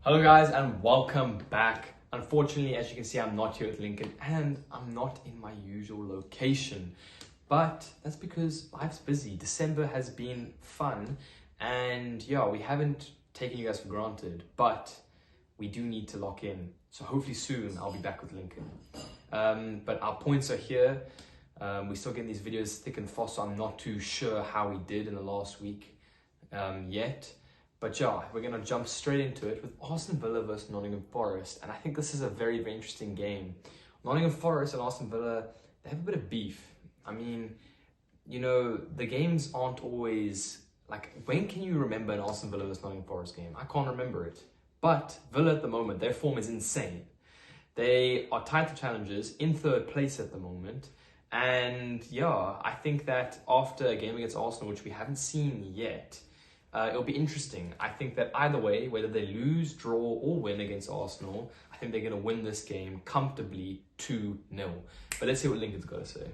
Hello guys and welcome back. Unfortunately, as you can see, I'm not here at Lincoln and I'm not in my usual location. But that's because life's busy. December has been fun and yeah, we haven't taken you guys for granted, but we do need to lock in. So hopefully soon I'll be back with Lincoln. But our points are here. We're still getting these videos thick and fast, so I'm not too sure how we did in the last week yet. But yeah, we're going to jump straight into it with Aston Villa versus Nottingham Forest. And I think this is a very, very interesting game. Nottingham Forest and Aston Villa, they have a bit of beef. I mean, you know, the games aren't always... Like, when can you remember an Aston Villa versus Nottingham Forest game? I can't remember it. But Villa at the moment, their form is insane. They are tied to challenges, in third place at the moment. And yeah, I think that after a game against Arsenal, which we haven't seen yet, it'll be interesting. I think that either way, whether they lose, draw, or win against Arsenal, I think they're going to win this game comfortably 2-0. But let's see what Lincoln's got to say.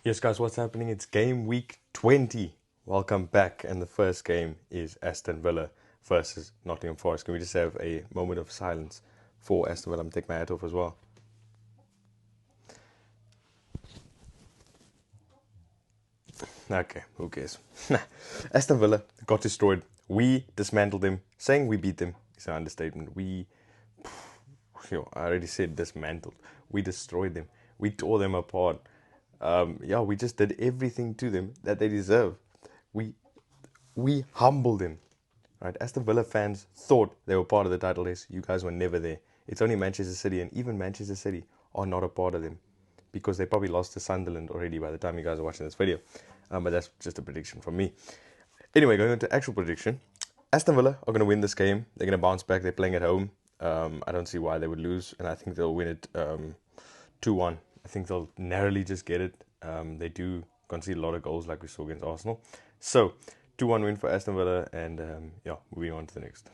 Yes, guys, what's happening? It's game week 20. Welcome back. And the first game is Aston Villa versus Nottingham Forest. Can we just have a moment of silence for Aston Villa? I'm taking my hat off as well. Okay, who cares? Aston Villa got destroyed. We dismantled them. Saying we beat them is an understatement. I already said dismantled. We destroyed them. We tore them apart. We just did everything to them that they deserve. We humbled them. Right? Aston Villa fans thought they were part of the title race. You guys were never there. It's only Manchester City, and even Manchester City are not a part of them because they probably lost to Sunderland already by the time you guys are watching this video. But that's just a prediction from me. Anyway, going on to actual prediction. Aston Villa are going to win this game. They're going to bounce back. They're playing at home. I don't see why they would lose. And I think they'll win it 2-1. I think they'll narrowly just get it. They do concede a lot of goals like we saw against Arsenal. So, 2-1 win for Aston Villa. And moving on to the next.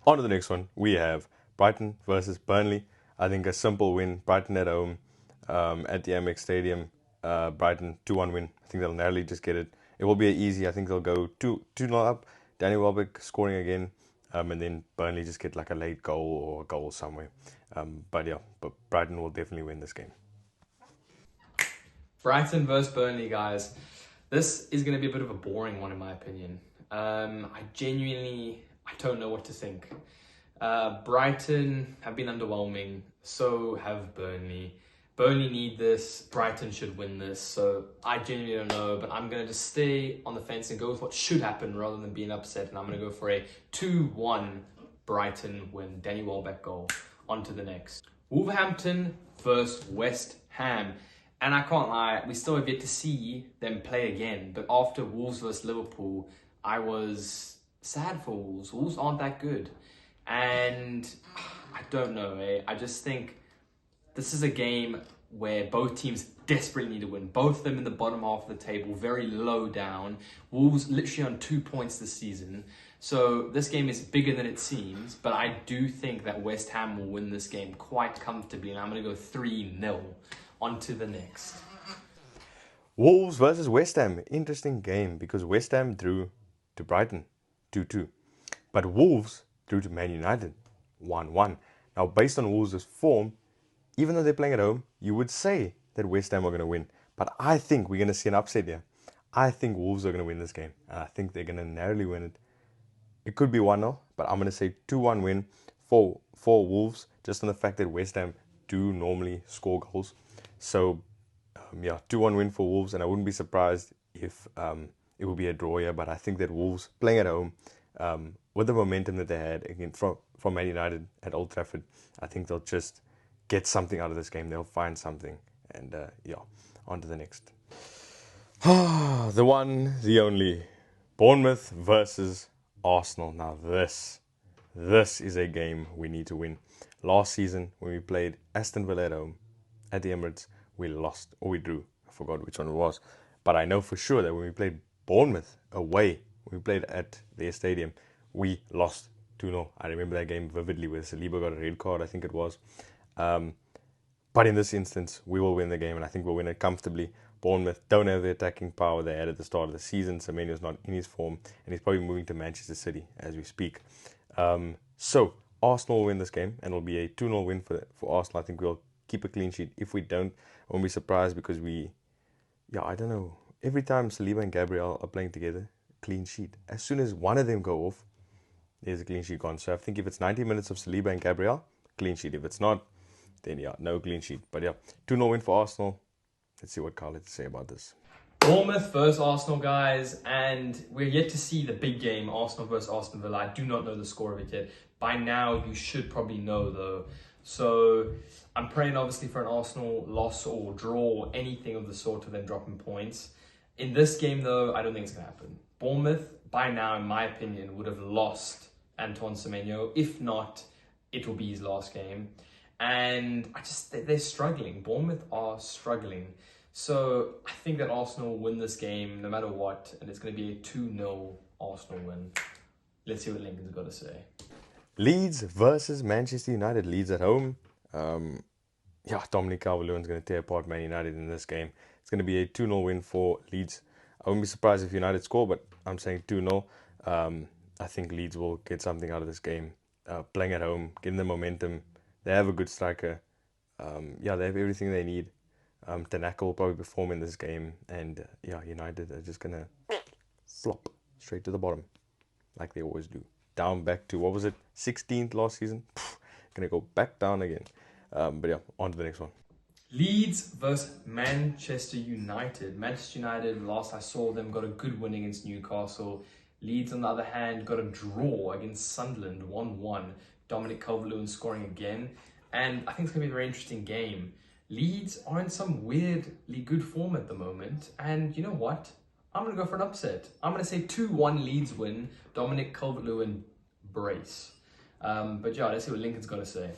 On to the next one. We have Brighton versus Burnley. I think a simple win. Brighton at home at the Amex Stadium. Brighton 2-1 win. I think they'll narrowly just get it. It will be easy. I think they'll go 2-0 up. Danny Welbeck scoring again, and then Burnley just get like a late goal or a goal somewhere. But Brighton will definitely win this game. Brighton versus Burnley, guys. This is going to be a bit of a boring one in my opinion. I don't know what to think. Brighton have been underwhelming. So have Burnley. Burnley need this, Brighton should win this, so I genuinely don't know, but I'm going to just stay on the fence and go with what should happen rather than being upset, and I'm going to go for a 2-1 Brighton win, Danny Welbeck goal. On to the next. Wolverhampton versus West Ham, and I can't lie, we still have yet to see them play again, but after Wolves versus Liverpool, I was sad for Wolves. Wolves aren't that good, and I don't know, I just think this is a game where both teams desperately need to win. Both of them in the bottom half of the table, very low down. Wolves literally on 2 points this season. So this game is bigger than it seems, but I do think that West Ham will win this game quite comfortably, and I'm going to go 3-0. On to the next. Wolves versus West Ham. Interesting game because West Ham drew to Brighton 2-2. But Wolves drew to Man United 1-1. Now, based on Wolves' form, even though they're playing at home, you would say that West Ham are going to win. But I think we're going to see an upset here. I think Wolves are going to win this game. And I think they're going to narrowly win it. It could be 1-0, but I'm going to say 2-1 win for Wolves, just on the fact that West Ham do normally score goals. So, 2-1 win for Wolves. And I wouldn't be surprised if it will be a draw here. But I think that Wolves, playing at home, with the momentum that they had again from Man United at Old Trafford, I think they'll just get something out of this game. They'll find something. And on to the next. The one, the only. Bournemouth versus Arsenal. Now this is a game we need to win. Last season, when we played Aston Villa at home at the Emirates, we lost, or we drew. I forgot which one it was. But I know for sure that when we played Bournemouth away, when we played at their stadium, we lost 2-0. I remember that game vividly where Saliba got a red card, I think it was. But in this instance, we will win the game, and I think we'll win it comfortably. Bournemouth don't have the attacking power they had at the start of the season. Semenyo's not in his form, and he's probably moving to Manchester City as we speak. So Arsenal will win this game, and it'll be a 2-0 win for Arsenal. I think we'll keep a clean sheet. If we don't, I won't be surprised because I don't know. Every time Saliba and Gabriel are playing together, clean sheet. As soon as one of them go off, there's a clean sheet gone. So I think if it's 90 minutes of Saliba and Gabriel, clean sheet. If it's not, then yeah, no clean sheet. But yeah, 2-0 win for Arsenal. Let's see what Carl has to say about this. Bournemouth versus Arsenal, guys, and we're yet to see the big game, Arsenal versus Aston Villa. I do not know the score of it yet. By now, you should probably know, though. So I'm praying, obviously, for an Arsenal loss or draw or anything of the sort of them dropping points. In this game, though, I don't think it's going to happen. Bournemouth, by now, in my opinion, would have lost Antoine Semenyo. If not, it will be his last game. And they're struggling. Bournemouth are struggling. So I think that Arsenal will win this game no matter what, and it's going to be a 2-0 Arsenal win. Let's see what Lincoln's got to say. Leeds versus Manchester United. Leeds at home. Dominic Calvert-Lewin's going to tear apart Man United in this game. It's going to be a 2-0 win for Leeds. I wouldn't be surprised if United score, but I'm saying 2-0. I think Leeds will get something out of this game. Playing at home, getting the momentum. They have a good striker. They have everything they need. Tanaka will probably perform in this game, and United are just gonna flop straight to the bottom, like they always do. Down back to, what was it, 16th last season? Gonna go back down again. On to the next one. Leeds versus Manchester United. Manchester United, last I saw them, got a good win against Newcastle. Leeds, on the other hand, got a draw against Sunderland, 1-1. Dominic Calvert-Lewin scoring again, and I think it's gonna be a very interesting game. Leeds are in some weirdly good form at the moment. And you know what? I'm going to go for an upset. I'm going to say 2-1 Leeds win. Dominic Calvert-Lewin brace. Let's see what Lincoln's got to say.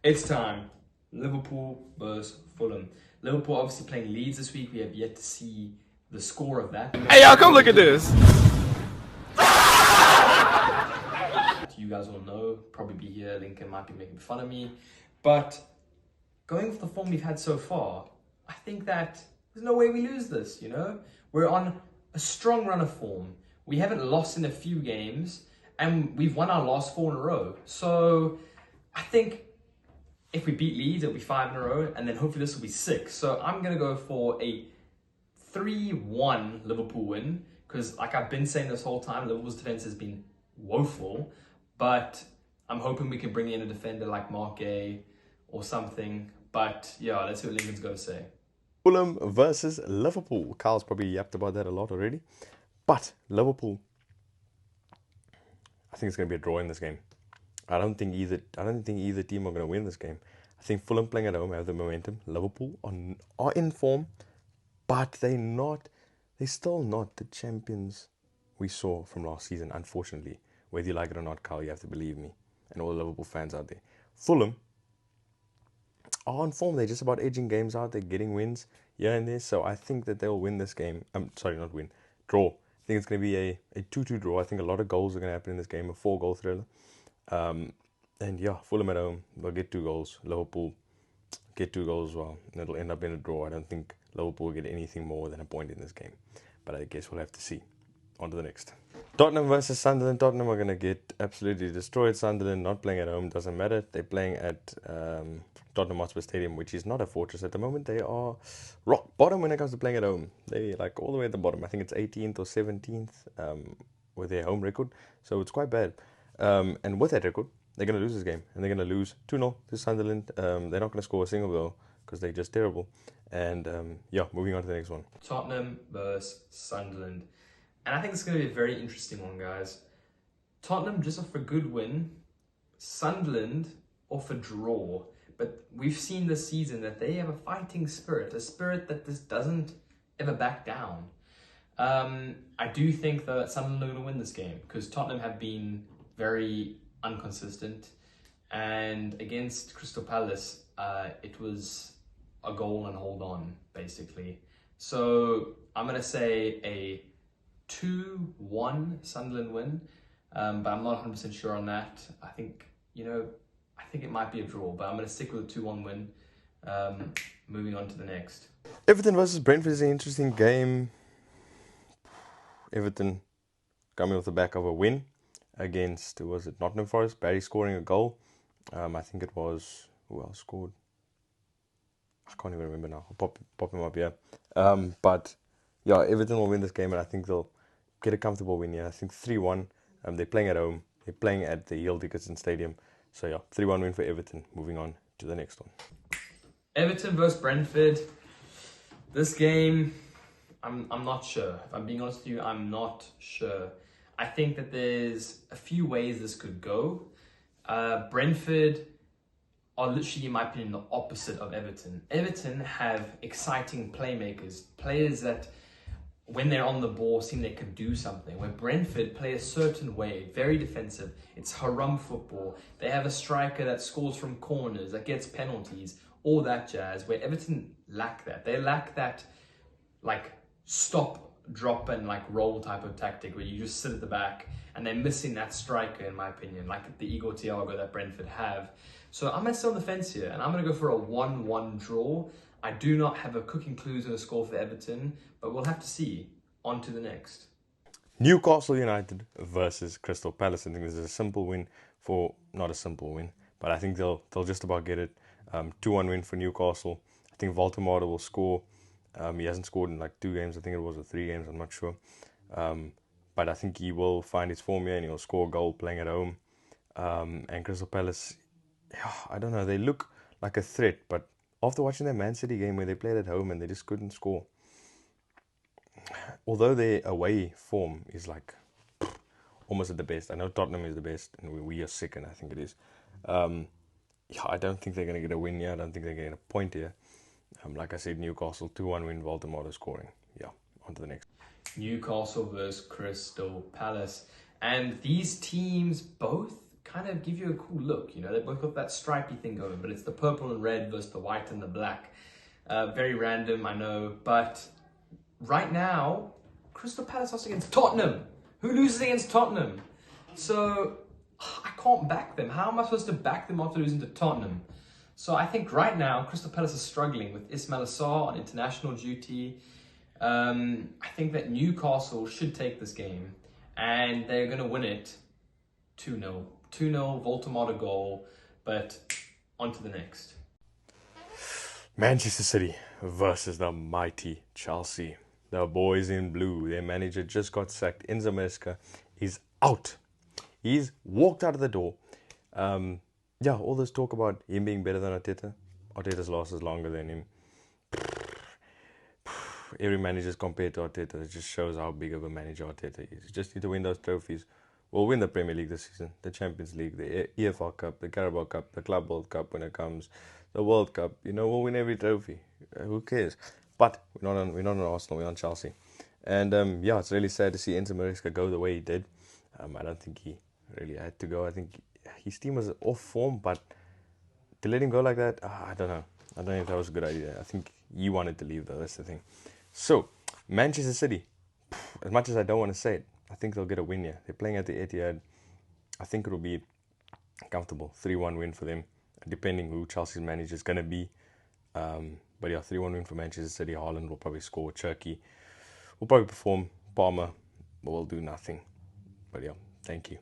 It's time. Liverpool versus Fulham. Liverpool obviously playing Leeds this week. We have yet to see the score of that. Hey, y'all, come look at this. You guys all know. Probably be here. Lincoln might be making fun of me. But going off the form we've had so far, I think that there's no way we lose this, you know? We're on a strong run of form. We haven't lost in a few games, and we've won our last 4 in a row. So I think if we beat Leeds, it'll be 5 in a row, and then hopefully this will be 6. So I'm going to go for a 3-1 Liverpool win, because like I've been saying this whole time, Liverpool's defense has been woeful, but I'm hoping we can bring in a defender like Mark Gay or something. But let's see what Lincoln's got to say. Fulham versus Liverpool. Carl's probably yapped about that a lot already. But Liverpool, I think it's going to be a draw in this game. I don't think either team are going to win this game. I think Fulham playing at home have the momentum. Liverpool are in form, but they're still not the champions we saw from last season, unfortunately. Whether you like it or not, Carl, you have to believe me. And all the Liverpool fans out there. Fulham are on form. They're just about edging games out. They're getting wins here and there. So I think that they'll win this game. Not win. Draw. I think it's going to be a 2-2 draw. I think a lot of goals are going to happen in this game. A 4-goal thriller. Fulham at home. They'll get 2 goals. Liverpool get 2 goals as well. And it'll end up in a draw. I don't think Liverpool will get anything more than a point in this game. But I guess we'll have to see. On to the next. Tottenham versus Sunderland. Tottenham are going to get absolutely destroyed. Sunderland not playing at home. Doesn't matter. They're playing at Tottenham Hotspur Stadium, which is not a fortress at the moment. They are rock bottom when it comes to playing at home. They're like all the way at the bottom. I think it's 18th or 17th with their home record. So it's quite bad. And with that record, they're going to lose this game. And they're going to lose 2-0 to Sunderland. They're not going to score a single goal because they're just terrible. And moving on to the next one. Tottenham versus Sunderland. And I think it's going to be a very interesting one, guys. Tottenham just off a good win. Sunderland off a draw. But we've seen this season that they have a fighting spirit. A spirit that just doesn't ever back down. I do think that Sunderland are going to win this game. Because Tottenham have been very inconsistent. And against Crystal Palace, it was a goal and hold on, basically. So I'm going to say a 2-1 Sunderland win, but I'm not 100% sure on that. I think it might be a draw, but I'm going to stick with a 2-1 win. Moving on to the next. Everton versus Brentford is an interesting game. Everton coming off the back of a win. against, who was it, Nottingham Forest, Barry scoring a goal. I think it was, who else scored? I can't even remember now. I'll pop him up here. But yeah, Everton will win this game, and I think they'll get a comfortable win here. I think 3-1. They're playing at home. They're playing at the Hill Dickinson Stadium. So yeah, 3-1 win for Everton. Moving on to the next one. Everton versus Brentford. This game, I'm not sure. If I'm being honest with you, I'm not sure. I think that there's a few ways this could go. Brentford are literally, in my opinion, the opposite of Everton. Everton have exciting playmakers, players that, when they're on the ball, seem they could do something. Where Brentford play a certain way, very defensive. It's haram football. They have a striker that scores from corners, that gets penalties, all that jazz. Where Everton lack that. They lack that, like, stop, drop, and like roll type of tactic where you just sit at the back, and they're missing that striker, in my opinion, like the Igor Thiago that Brentford have. So I'm going to stay on the fence here, and I'm going to go for a 1-1 draw. I do not have a cooking clues and a score for Everton, but we'll have to see. On to the next. Newcastle United versus Crystal Palace. I think this is a simple win for, not a simple win, but I think they'll just about get it. 2-1 win for Newcastle. I think Voldemort will score. He hasn't scored in like 2 games. I think it was, or 3 games. I'm not sure. But I think he will find his form here and he'll score a goal playing at home. And Crystal Palace, yeah, I don't know. They look like a threat, but after watching that Man City game where they played at home and they just couldn't score, although their away form is like almost at the best. I know Tottenham is the best, and we are second, I think it is. Yeah, I don't think they're going to get a win here. I don't think they're going to get a point here. Like I said, Newcastle 2-1 win, Voldemort scoring. Yeah, on to the next. Newcastle versus Crystal Palace. And these teams both kind of give you a cool look. You know, they both got that stripy thing going, but it's the purple and red versus the white and the black. Very random, I know, but right now, Crystal Palace lost against Tottenham. Who loses against Tottenham? So, I can't back them. How am I supposed to back them after losing to Tottenham? So I think right now, Crystal Palace is struggling with Ismail Assar on international duty. I think that Newcastle should take this game, and they're going to win it 2-0. 2-0, Voldemort goal, but on to the next. Manchester City versus the mighty Chelsea. The boys in blue. Their manager just got sacked. Enzo Maresca is out. He's walked out of the door. Yeah, all this talk about him being better than Arteta. Arteta's lost is longer than him. Every manager is compared to Arteta. It just shows how big of a manager Arteta is. You just need to win those trophies. We'll win the Premier League this season, the Champions League, the EFL Cup, the Carabao Cup, the Club World Cup when it comes, the World Cup. You know, we'll win every trophy. Who cares? But we're not on Arsenal. We're on Chelsea. And yeah, it's really sad to see Enzo Maresca go the way he did. I don't think he really had to go. I think his team was off form, but to let him go like that, I don't know. I don't know if that was a good idea. I think he wanted to leave though. That's the thing. So, Manchester City, as much as I don't want to say it, I think they'll get a win here. They're playing at the Etihad. I think it'll be comfortable. 3-1 win for them, depending who Chelsea's manager is going to be. But yeah, 3-1 win for Manchester City. Haaland will probably score. Cherky will probably perform. Palmer will do nothing. But yeah, thank you.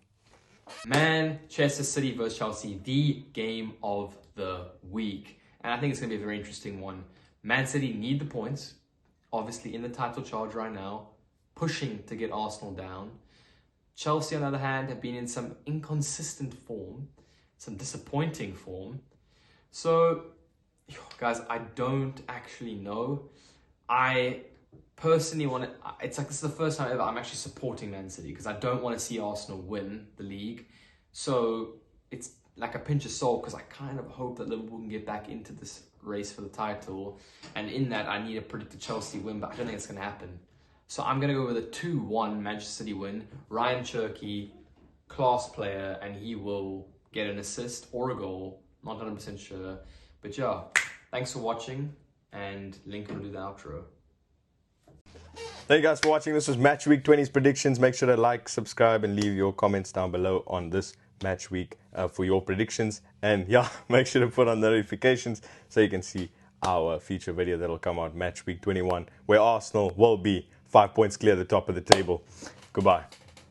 Manchester City versus Chelsea, the game of the week. And I think it's going to be a very interesting one. Man City need the points. Obviously in the title charge right now, pushing to get Arsenal down. Chelsea, on the other hand, have been in some inconsistent form, some disappointing form. So, guys, I don't actually know. I personally want to, it's like this is the first time ever I'm actually supporting Man City because I don't want to see Arsenal win the league. So, it's like a pinch of salt because I kind of hope that Liverpool can get back into this race for the title. And in that, I need to predict a Chelsea win, but I don't think it's going to happen. So I'm going to go with a 2-1 Manchester City win. Ryan Cherky, class player, and he will get an assist or a goal. Not 100% sure. But yeah, thanks for watching, and Lincoln will do the outro. Thank you guys for watching. This was Match Week 20's predictions. Make sure to like, subscribe, and leave your comments down below on this match week for your predictions. And yeah, make sure to put on notifications so you can see our future video that'll come out Match Week 21, where Arsenal will be 5 points clear at the top of the table. Goodbye.